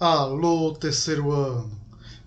Alô, terceiro ano!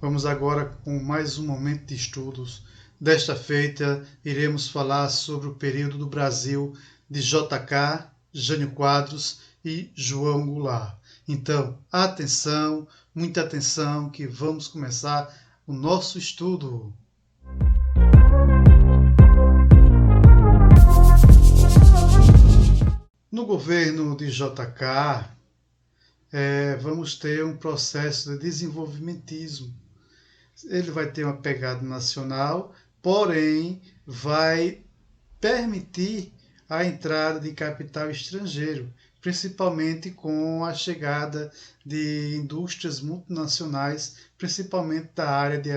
Vamos agora com mais um momento de estudos. Desta feita, iremos falar sobre o período do Brasil de JK, Jânio Quadros e João Goulart. Então, atenção, muita atenção, que vamos começar o nosso estudo. No governo de JK, vamos ter um processo de desenvolvimentismo. Ele vai ter uma pegada nacional, porém vai permitir a entrada de capital estrangeiro, principalmente com a chegada de indústrias multinacionais, principalmente da área de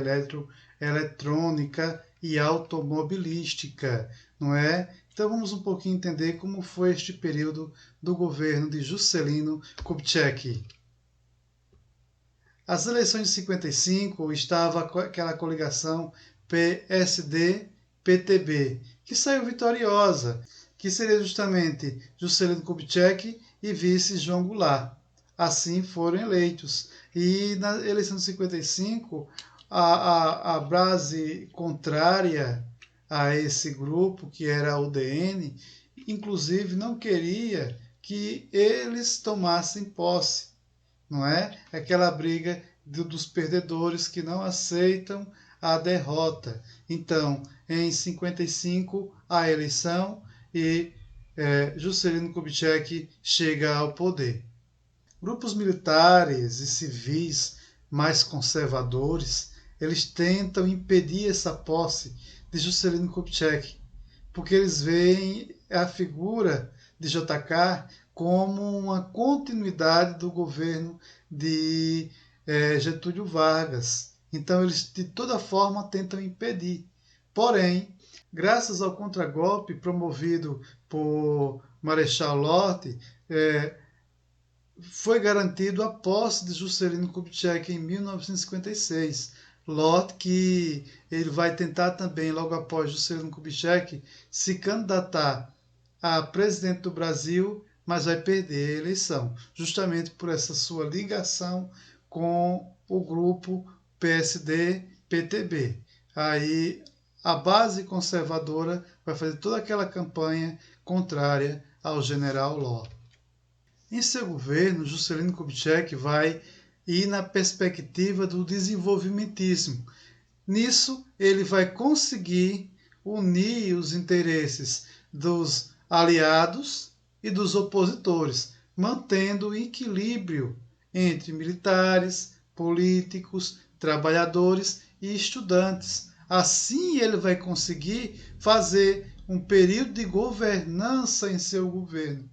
eletrônica e automobilística, não é? Então vamos um pouquinho entender como foi este período do governo de Juscelino Kubitschek. As eleições de 55 estava aquela coligação PSD-PTB, que saiu vitoriosa, que seria justamente Juscelino Kubitschek e vice João Goulart. Assim foram eleitos. E na eleição de 55, a base contrária a esse grupo, que era a UDN, inclusive não queria que eles tomassem posse. Não é? Aquela briga dos perdedores que não aceitam a derrota. Então, em 55, a eleição e Juscelino Kubitschek chega ao poder. Grupos militares e civis mais conservadores, eles tentam impedir essa posse de Juscelino Kubitschek, porque eles veem a figura de JK como uma continuidade do governo de Getúlio Vargas. Então eles de toda forma tentam impedir. Porém, graças ao contragolpe promovido por Marechal Lott, foi garantido a posse de Juscelino Kubitschek em 1956. Lott, que ele vai tentar também, logo após Juscelino Kubitschek, se candidatar a presidente do Brasil, mas vai perder a eleição, justamente por essa sua ligação com o grupo PSD-PTB. Aí a base conservadora vai fazer toda aquela campanha contrária ao general Lott. Em seu governo, Juscelino Kubitschek vai ir na perspectiva do desenvolvimentismo. Nisso, ele vai conseguir unir os interesses dos aliados e dos opositores, mantendo o equilíbrio entre militares, políticos, trabalhadores e estudantes. Assim, ele vai conseguir fazer um período de governança em seu governo.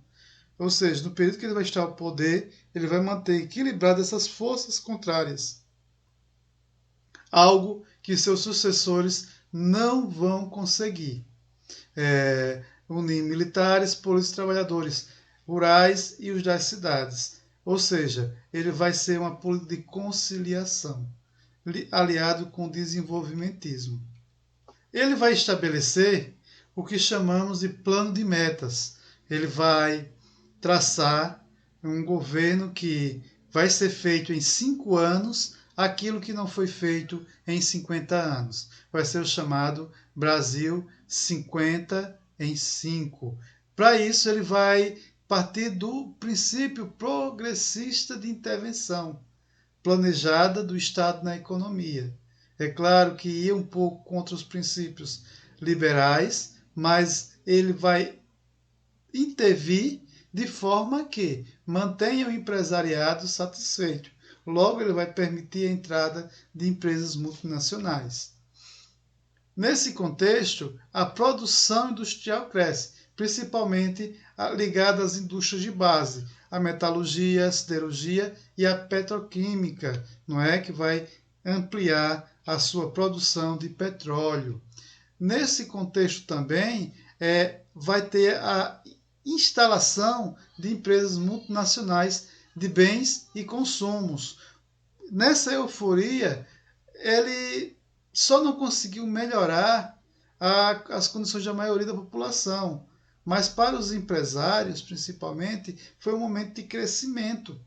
Ou seja, no período que ele vai estar ao poder, ele vai manter equilibrado essas forças contrárias. Algo que seus sucessores não vão conseguir. Unir militares, políticos, trabalhadores rurais e os das cidades. Ou seja, ele vai ser uma política de conciliação, aliado com o desenvolvimentismo. Ele vai estabelecer o que chamamos de plano de metas. Ele vai traçar um governo que vai ser feito em 5 anos aquilo que não foi feito em 50 anos. Vai ser o chamado Brasil 50 em 5. Para isso, ele vai partir do princípio progressista de intervenção planejada do Estado na economia. É claro que ia um pouco contra os princípios liberais, mas ele vai intervir de forma que mantenha o empresariado satisfeito. Logo, ele vai permitir a entrada de empresas multinacionais. Nesse contexto, a produção industrial cresce, principalmente ligada às indústrias de base, a metalurgia, a siderurgia e a petroquímica, não é, que vai ampliar a sua produção de petróleo. Nesse contexto também vai ter a instalação de empresas multinacionais de bens e consumos. Nessa euforia, ele só não conseguiu melhorar as condições da maioria da população, mas para os empresários, principalmente, foi um momento de crescimento.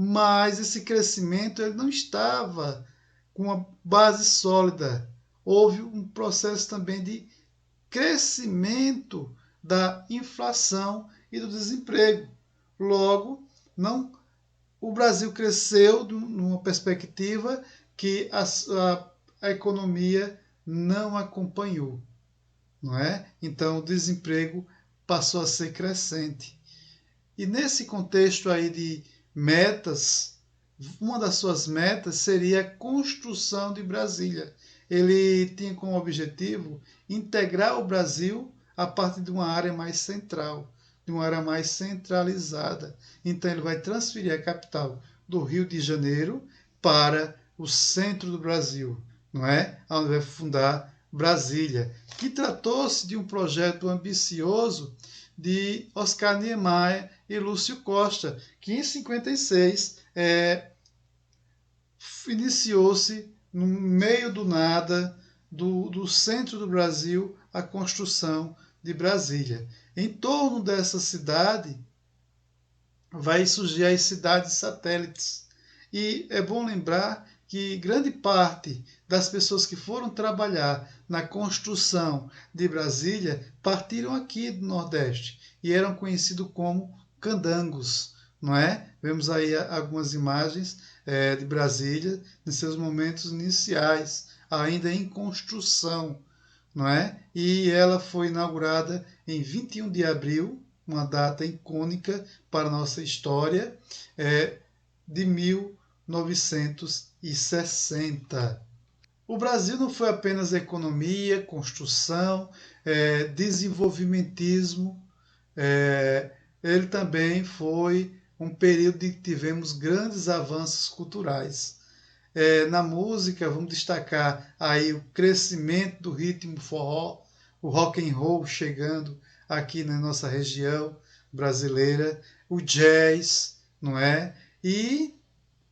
mas esse crescimento ele não estava com uma base sólida. Houve um processo também de crescimento da inflação e do desemprego. Logo, não, o Brasil cresceu numa perspectiva que a economia não acompanhou, não é? Então, o desemprego passou a ser crescente. E nesse contexto aí de metas, uma das suas metas seria a construção de Brasília. Ele tinha como objetivo integrar o Brasil a partir de uma área mais central, de uma área mais centralizada. Então ele vai transferir a capital do Rio de Janeiro para o centro do Brasil, não é? Onde vai fundar Brasília, que tratou-se de um projeto ambicioso de Oscar Niemeyer e Lúcio Costa, que em 56 iniciou-se no meio do nada, do centro do Brasil, a construção de Brasília. Em torno dessa cidade vai surgir as cidades satélites. E é bom lembrar que grande parte das pessoas que foram trabalhar na construção de Brasília partiram aqui do Nordeste e eram conhecidos como candangos, não é? Vemos aí algumas imagens de Brasília em seus momentos iniciais, ainda em construção, não é? E ela foi inaugurada em 21 de abril, uma data icônica para a nossa história, de 1960. O Brasil não foi apenas economia, construção, desenvolvimentismo, ele também foi um período em que tivemos grandes avanços culturais. Na música, vamos destacar aí o crescimento do ritmo forró, o rock and roll chegando aqui na nossa região brasileira, o jazz, não é? E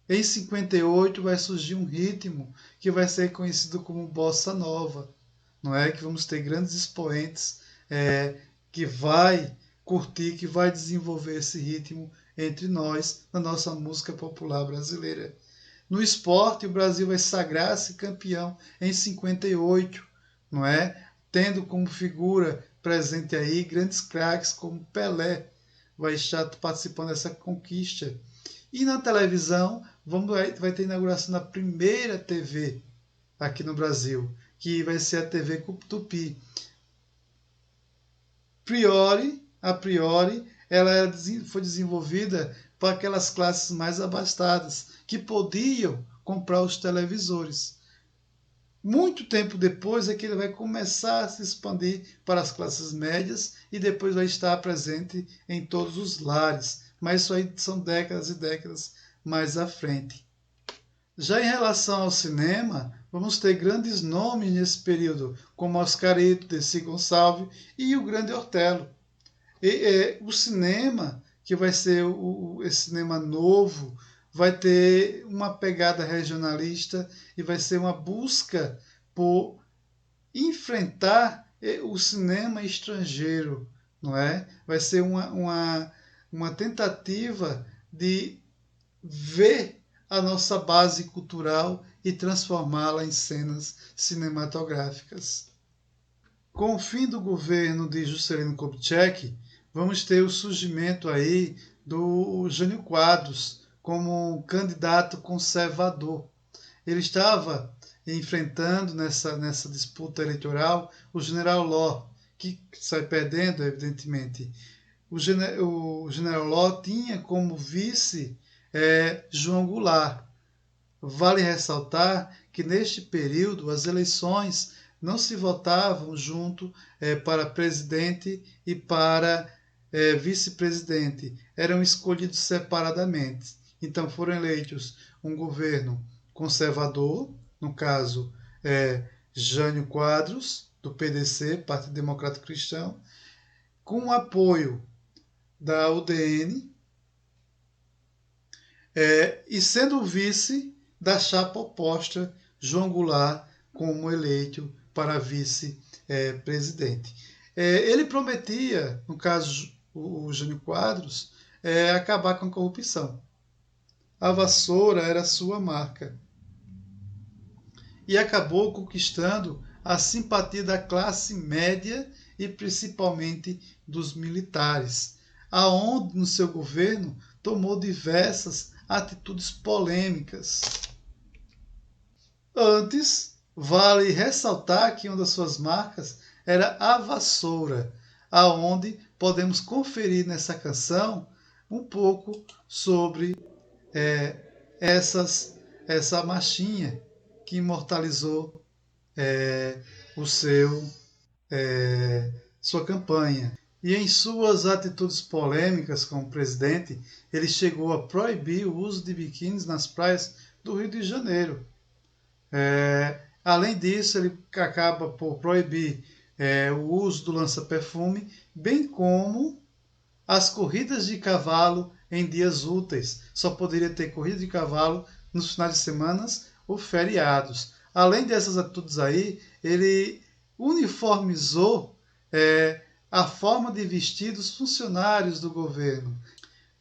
em 58 vai surgir um ritmo que vai ser conhecido como bossa nova, não é? Que vamos ter grandes expoentes que vai curtir, que vai desenvolver esse ritmo entre nós na nossa música popular brasileira. No esporte, o Brasil vai sagrar-se campeão em 58, não é? Tendo como figura presente aí grandes craques como Pelé, vai estar participando dessa conquista. E na televisão, vai ter a inauguração da primeira TV aqui no Brasil, que vai ser a TV Tupi. A priori, ela foi desenvolvida para aquelas classes mais abastadas, que podiam comprar os televisores. Muito tempo depois é que ele vai começar a se expandir para as classes médias e depois vai estar presente em todos os lares. Mas isso aí são décadas e décadas mais à frente. Já em relação ao cinema, vamos ter grandes nomes nesse período, como Oscarito, Desi Gonçalves e o Grande Otelo. O cinema, que vai ser esse cinema novo, vai ter uma pegada regionalista e vai ser uma busca por enfrentar o cinema estrangeiro, não é? Vai ser uma tentativa de ver a nossa base cultural e transformá-la em cenas cinematográficas. Com o fim do governo de Juscelino Kubitschek, vamos ter o surgimento aí do Jânio Quadros como candidato conservador. Ele estava enfrentando nessa disputa eleitoral o general Ló, que sai perdendo, evidentemente. O general Ló tinha como vice João Goulart. Vale ressaltar que neste período as eleições não se votavam junto para presidente e para vice-presidente, eram escolhidos separadamente. Então foram eleitos um governo conservador, no caso Jânio Quadros, do PDC, Partido Democrático Cristão, com o apoio da UDN, e sendo vice da chapa oposta, João Goulart, como eleito para vice-presidente. Ele prometia, no caso o Jânio Quadros, acabar com a corrupção. A vassoura era sua marca. E acabou conquistando a simpatia da classe média e principalmente dos militares, aonde no seu governo tomou diversas atitudes polêmicas. Antes, vale ressaltar que uma das suas marcas era a vassoura, aonde podemos conferir nessa canção um pouco sobre essa marchinha que imortalizou o seu sua campanha. E em suas atitudes polêmicas como presidente, ele chegou a proibir o uso de biquínis nas praias do Rio de Janeiro. Além disso, ele acaba por proibir o uso do lança-perfume, bem como as corridas de cavalo em dias úteis. Só poderia ter corrida de cavalo nos finais de semana ou feriados. Além dessas atitudes aí, ele uniformizou a forma de vestir dos funcionários do governo.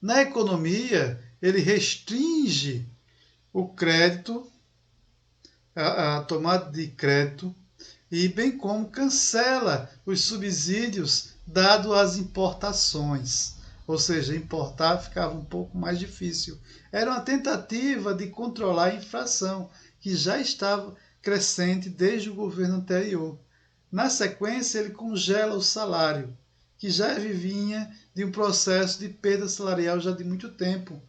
Na economia, ele restringe o crédito, a tomada de crédito, e bem como cancela os subsídios dados às importações. Ou seja, importar ficava um pouco mais difícil. Era uma tentativa de controlar a inflação, que já estava crescente desde o governo anterior. Na sequência, ele congela o salário, que já vinha de um processo de perda salarial já de muito tempo.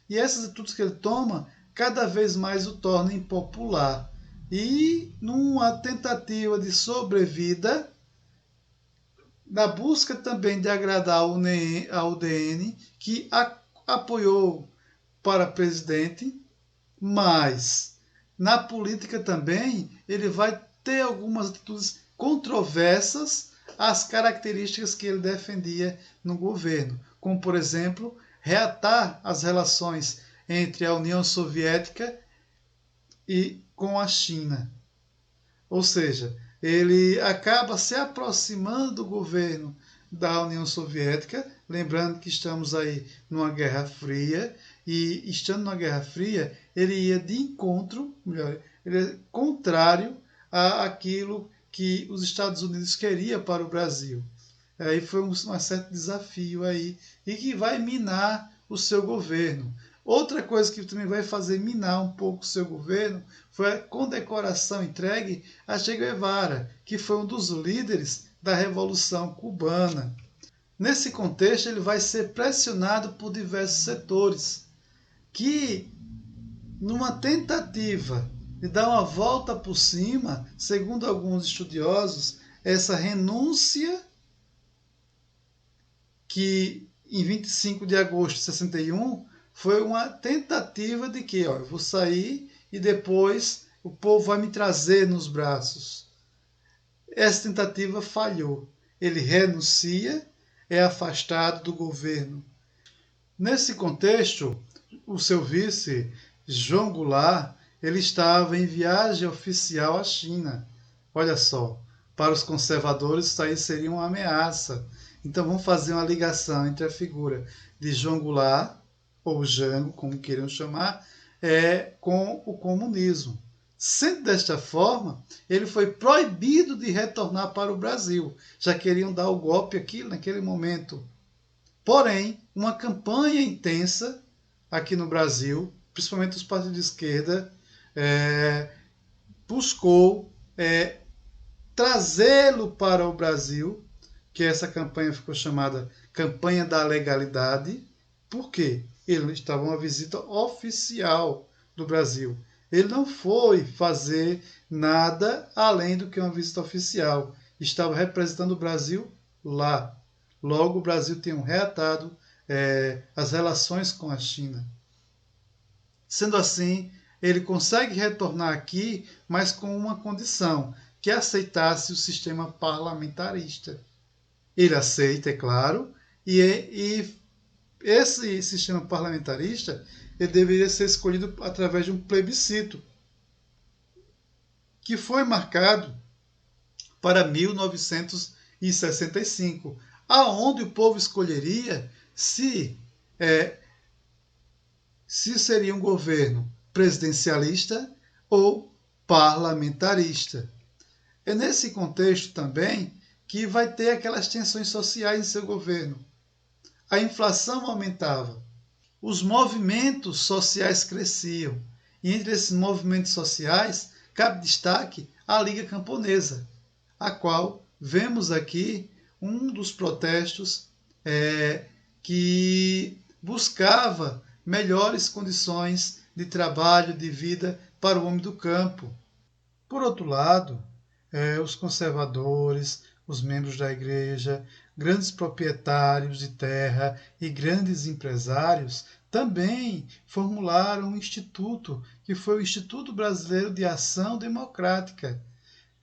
E essas atitudes que ele toma, cada vez mais o tornam impopular. E numa tentativa de sobrevida, na busca também de agradar a UDN, que apoiou para presidente, mas na política também ele vai ter algumas atitudes controversas às características que ele defendia no governo, como, por exemplo, reatar as relações entre a União Soviética e com a China. Ou seja, ele acaba se aproximando do governo da União Soviética, lembrando que estamos aí numa Guerra Fria, e estando na Guerra Fria, ele ia de encontro, melhor, ele é contrário àquilo que os Estados Unidos queria para o Brasil. Aí foi um certo desafio aí, e que vai minar o seu governo. Outra coisa que também vai fazer minar um pouco o seu governo foi a condecoração entregue a Che Guevara, que foi um dos líderes da Revolução Cubana. Nesse contexto, ele vai ser pressionado por diversos setores, que, numa tentativa de dar uma volta por cima, segundo alguns estudiosos, essa renúncia que em 25 de agosto de 61 foi uma tentativa de que eu vou sair e depois o povo vai me trazer nos braços. Essa tentativa falhou. Ele renuncia, é afastado do governo. Nesse contexto, o seu vice, João Goulart, ele estava em viagem oficial à China. Olha só, para os conservadores isso aí seria uma ameaça. Então vamos fazer uma ligação entre a figura de João Goulart, ou Jango, como queiram chamar, com o comunismo. Sendo desta forma, ele foi proibido de retornar para o Brasil. Já queriam dar o golpe aqui naquele momento. Porém, uma campanha intensa aqui no Brasil, principalmente os partidos de esquerda, buscou trazê-lo para o Brasil, que essa campanha ficou chamada Campanha da Legalidade. Por quê? Ele estava uma visita oficial do Brasil. Ele não foi fazer nada além do que uma visita oficial. Estava representando o Brasil lá. Logo, o Brasil tem reatado as relações com a China. Sendo assim, ele consegue retornar aqui, mas com uma condição, que aceitasse o sistema parlamentarista. Ele aceita, é claro, e esse sistema parlamentarista ele deveria ser escolhido através de um plebiscito, que foi marcado para 1965, aonde o povo escolheria se se seria um governo presidencialista ou parlamentarista. É nesse contexto também que vai ter aquelas tensões sociais em seu governo. A inflação aumentava, os movimentos sociais cresciam, e entre esses movimentos sociais cabe destaque a Liga Camponesa, a qual vemos aqui um dos protestos que buscava melhores condições de trabalho, de vida para o homem do campo. Por outro lado, os conservadores, os membros da igreja, grandes proprietários de terra e grandes empresários também formularam um instituto, que foi o Instituto Brasileiro de Ação Democrática,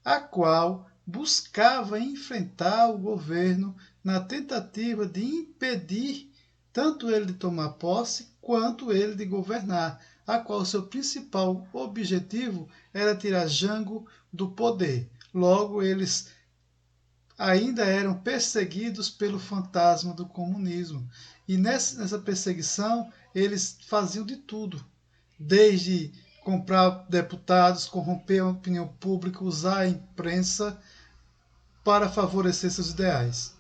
a qual buscava enfrentar o governo na tentativa de impedir tanto ele de tomar posse quanto ele de governar, a qual seu principal objetivo era tirar Jango do poder. Logo, eles ainda eram perseguidos pelo fantasma do comunismo. E nessa perseguição, eles faziam de tudo, desde comprar deputados, corromper a opinião pública, usar a imprensa para favorecer seus ideais.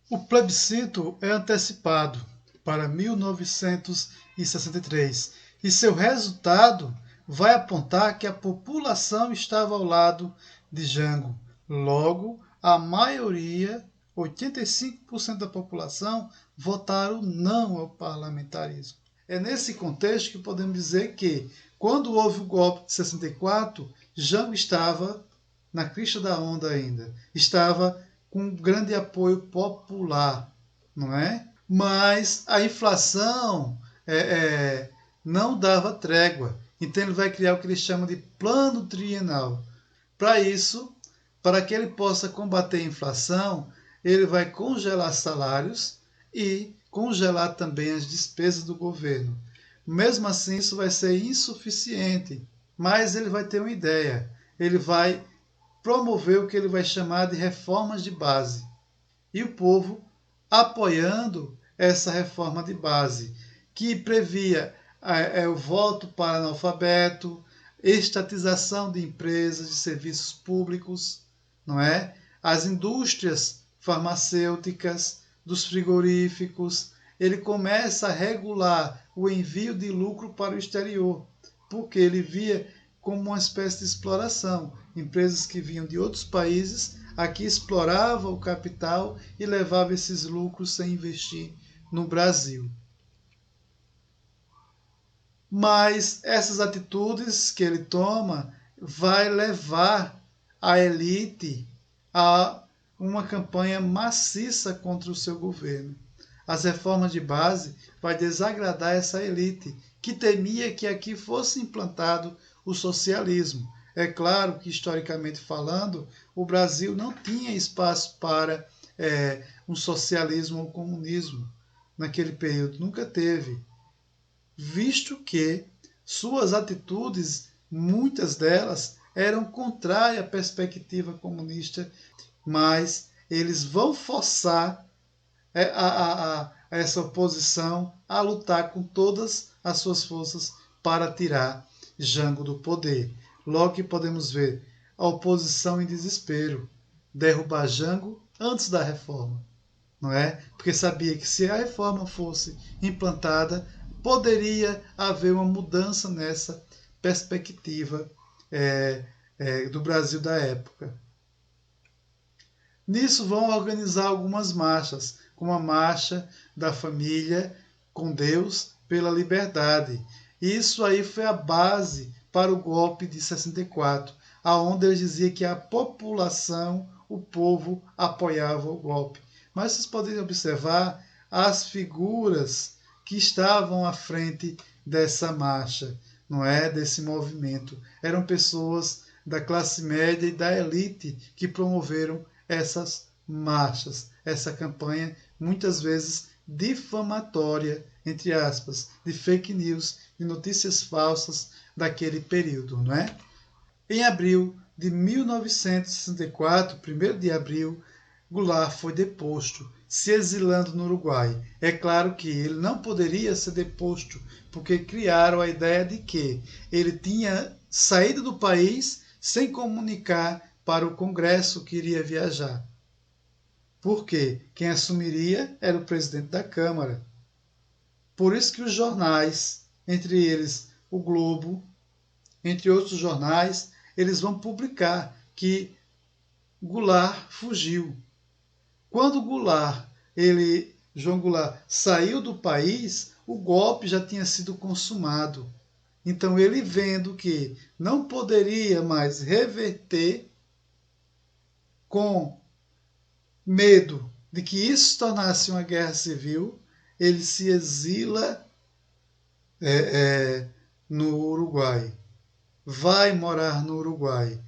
O plebiscito é antecipado para 1963 e seu resultado vai apontar que a população estava ao lado de Jango. Logo, a maioria, 85% da população, votaram não ao parlamentarismo. É nesse contexto que podemos dizer que, quando houve o golpe de 64, Jango estava na crista da onda ainda, estava com um grande apoio popular, não é? Mas a inflação não dava trégua. Então ele vai criar o que ele chama de plano trienal. Para isso, para que ele possa combater a inflação, ele vai congelar salários e congelar também as despesas do governo. Mesmo assim, isso vai ser insuficiente, mas ele vai ter uma ideia. Ele vai promover o que ele vai chamar de reformas de base. E o povo apoiando essa reforma de base, que previa o voto para analfabeto, estatização de empresas, de serviços públicos, não é? As indústrias farmacêuticas, dos frigoríficos. Ele começa a regular o envio de lucro para o exterior, porque ele via como uma espécie de exploração. Empresas que vinham de outros países, aqui exploravam o capital e levavam esses lucros sem investir no Brasil. Mas essas atitudes que ele toma vai levar a elite a uma campanha maciça contra o seu governo. As reformas de base vai desagradar essa elite, que temia que aqui fosse implantado o socialismo. É claro que, historicamente falando, o Brasil não tinha espaço para um socialismo ou comunismo naquele período, nunca teve, visto que suas atitudes, muitas delas, eram contrárias à perspectiva comunista, mas eles vão forçar essa oposição a lutar com todas as suas forças para tirar Jango do poder. Logo que podemos ver a oposição em desespero, derrubar Jango antes da reforma, não é? Porque sabia que se a reforma fosse implantada, poderia haver uma mudança nessa perspectiva do Brasil da época. Nisso vão organizar algumas marchas, como a Marcha da Família com Deus pela Liberdade. Isso aí foi a base para o golpe de 64, aonde ele dizia que a população, o povo, apoiava o golpe. Mas vocês podem observar as figuras que estavam à frente dessa marcha, não é? Desse movimento. Eram pessoas da classe média e da elite que promoveram essas marchas, essa campanha, muitas vezes difamatória, entre aspas, de fake news, de notícias falsas daquele período, não é? Em abril de 1964, 1º de abril, Goulart foi deposto, se exilando no Uruguai. É claro que ele não poderia ser deposto, porque criaram a ideia de que ele tinha saído do país sem comunicar para o Congresso que iria viajar. Porque quem assumiria era o presidente da Câmara. Por isso que os jornais, entre eles o Globo, entre outros jornais, eles vão publicar que Goulart fugiu. Quando João Goulart saiu do país, o golpe já tinha sido consumado. Então ele vendo que não poderia mais reverter, com medo de que isso se tornasse uma guerra civil, ele se exila no Uruguai. Vai morar no Uruguai.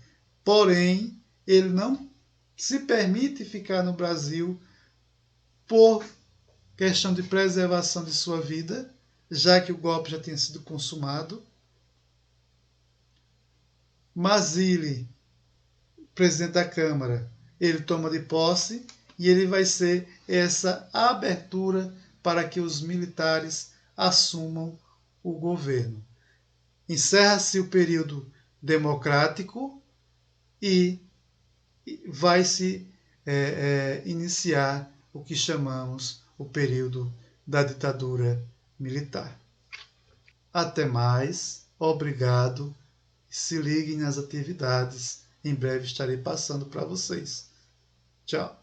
Porém, ele não se permite ficar no Brasil por questão de preservação de sua vida, já que o golpe já tinha sido consumado. Mazili, presidente da Câmara, ele toma de posse e ele vai ser essa abertura para que os militares assumam o governo. Encerra-se o período democrático e vai-se iniciar o que chamamos o período da ditadura militar. Até mais, obrigado, se liguem nas atividades, em breve estarei passando para vocês. Tchau.